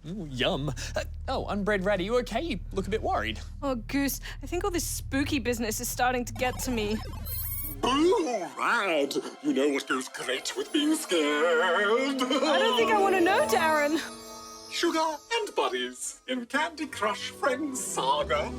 Ooh, yum. Unbred Rat, are you okay? You look a bit worried. Oh, Goose, I think all this spooky business is starting to get to me. Boo, Rad! You know what goes great with being scared? I don't think I want to know, Darren. Sugar and buddies in Candy Crush Friends Saga.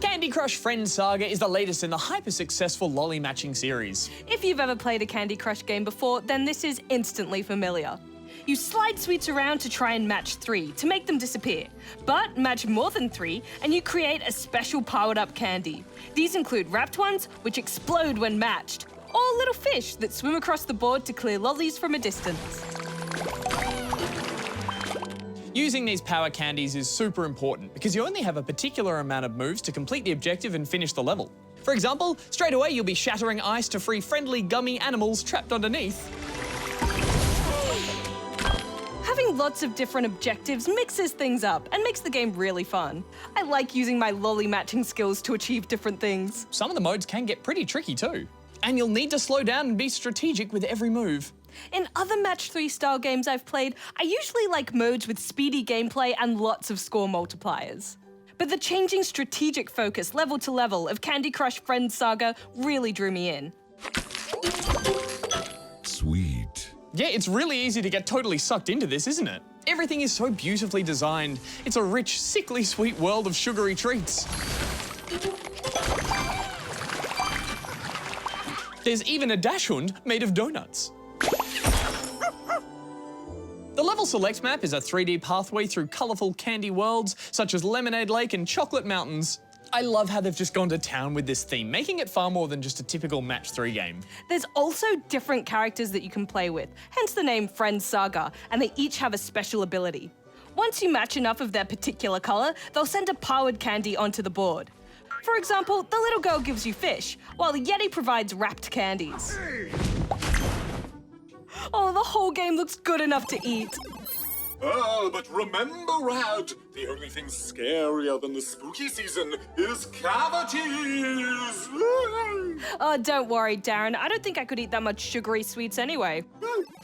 Candy Crush Friends Saga is the latest in the hyper-successful lolly matching series. If you've ever played a Candy Crush game before, then this is instantly familiar. You slide sweets around to try and match 3 to make them disappear. But match more than 3 and you create a special powered-up candy. These include wrapped ones, which explode when matched, or little fish that swim across the board to clear lollies from a distance. Using these power candies is super important because you only have a particular amount of moves to complete the objective and finish the level. For example, straight away you'll be shattering ice to free friendly gummy animals trapped underneath. Having lots of different objectives mixes things up and makes the game really fun. I like using my lolly matching skills to achieve different things. Some of the modes can get pretty tricky too. And you'll need to slow down and be strategic with every move. In other Match 3 style games I've played, I usually like modes with speedy gameplay and lots of score multipliers. But the changing strategic focus level to level of Candy Crush Friends Saga really drew me in. Sweet. Yeah, it's really easy to get totally sucked into this, isn't it? Everything is so beautifully designed. It's a rich, sickly sweet world of sugary treats. There's even a dachshund made of donuts. The Level Select map is a 3D pathway through colourful candy worlds such as Lemonade Lake and Chocolate Mountains. I love how they've just gone to town with this theme, making it far more than just a typical Match 3 game. There's also different characters that you can play with, hence the name Friends Saga, and they each have a special ability. Once you match enough of their particular colour, they'll send a powered candy onto the board. For example, the little girl gives you fish, while the Yeti provides wrapped candies. Oh, the whole game looks good enough to eat. Oh, but remember, Rad, the only thing scarier than the spooky season is cavities. Oh, don't worry, Darren. I don't think I could eat that much sugary sweets anyway.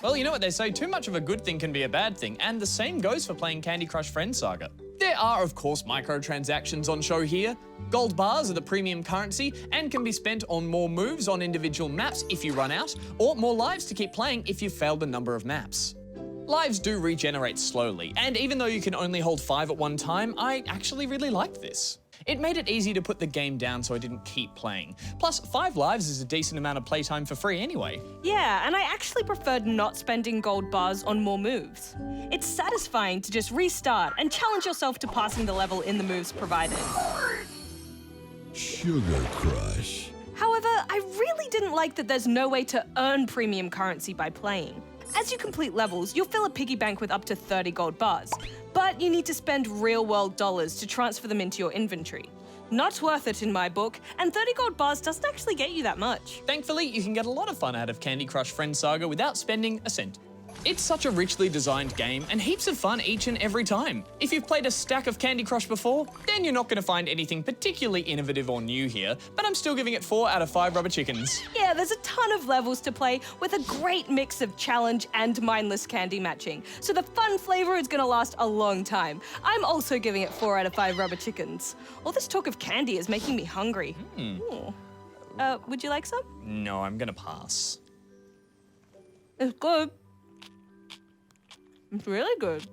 Well, you know what they say, too much of a good thing can be a bad thing, and the same goes for playing Candy Crush Friends Saga. There are, of course, microtransactions on show here. Gold bars are the premium currency and can be spent on more moves on individual maps if you run out, or more lives to keep playing if you've failed a number of maps. Lives do regenerate slowly, and even though you can only hold 5 at one time, I actually really liked this. It made it easy to put the game down so I didn't keep playing. Plus, 5 lives is a decent amount of playtime for free anyway. Yeah, and I actually preferred not spending gold bars on more moves. It's satisfying to just restart and challenge yourself to passing the level in the moves provided. Sugar Crush. However, I really didn't like that there's no way to earn premium currency by playing. As you complete levels, you'll fill a piggy bank with up to 30 gold bars, but you need to spend real-world dollars to transfer them into your inventory. Not worth it in my book, and 30 gold bars doesn't actually get you that much. Thankfully, you can get a lot of fun out of Candy Crush Friends Saga without spending a cent. It's such a richly designed game and heaps of fun each and every time. If you've played a stack of Candy Crush before, then you're not going to find anything particularly innovative or new here, but I'm still giving it 4 out of 5 rubber chickens. Yeah, there's a ton of levels to play with a great mix of challenge and mindless candy matching, so the fun flavour is going to last a long time. I'm also giving it 4 out of 5 rubber chickens. All this talk of candy is making me hungry. Ooh. Would you like some? No, I'm going to pass. It's good. It's really good.